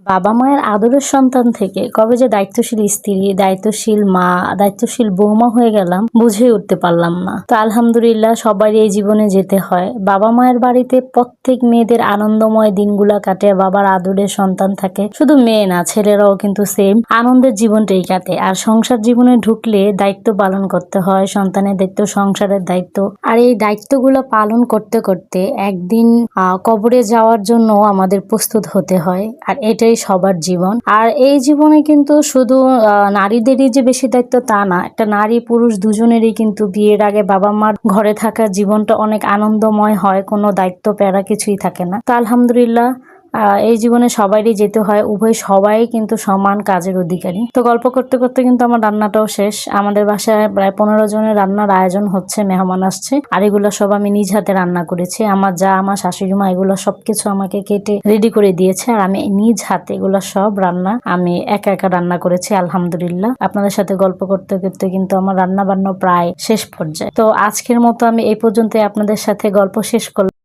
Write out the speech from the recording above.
বাবা মায়ের আদরের সন্তান থেকে কবে যে দায়িত্বশীল স্ত্রী, দায়িত্বশীল মা, দায়িত্বশীল বৌমা হয়ে গেলাম বুঝে উঠতে পারলাম না। তো আলহামদুলিল্লাহ সবারই এই জীবনে যেতে হয়। বাবা মায়ের বাড়িতে প্রত্যেক মেয়েদের আনন্দময় দিনগুলা কাটে, বাবার আদরের সন্তান থাকে। শুধু মেয়ে না, ছেলেরাও কিন্তু সেম আনন্দের জীবনটাই কাটে। আর সংসার জীবনে ঢুকলে দায়িত্ব পালন করতে হয়, সন্তানের দায়িত্ব, সংসারের দায়িত্ব। আর এই দায়িত্বগুলো পালন করতে করতে একদিন কবরে যাওয়ার জন্য আমাদের প্রস্তুত হতে হয়। আর এটাই সবার জীবন। আর এই জীবনে কিন্তু শুধু নারীদেরই যে বেশি দায়িত্ব তা না, একটা নারী পুরুষ দুজনেরই কিন্তু বিয়ের আগে বাবা মার ঘরে থাকা জীবনটা অনেক আনন্দময় হয়, কোনো দায়িত্ব প্যারা কিছুই থাকে না। তো আলহামদুলিল্লাহ এই জীবনে সবারই যেতে হয়, সবাই কিন্তু সমান কাজের অধিকারী। তো গল্প করতে করতে কিন্তু আমার রান্নাটাও শেষ। আমাদের বাসায় প্রায় 15 জনের রান্নার আয়োজন হচ্ছে, মেহমান আসছে। আর এগুলো সব আমি নিজ হাতে রান্না করেছি। আমার যা, আমার শাশুড়ি মা এগুলো সবকিছু আমাকে কেটে রেডি করে দিয়েছে। আর আমি নিজ হাতে এগুলো সব রান্না আমি একা একা রান্না করেছি আলহামদুলিল্লাহ। আপনাদের সাথে গল্প করতে করতে কিন্তু আমার রান্না বান্না প্রায় শেষ পর্যায়ে। তো আজকের মতো আমি এই পর্যন্ত আপনাদের সাথে গল্প শেষ করলাম।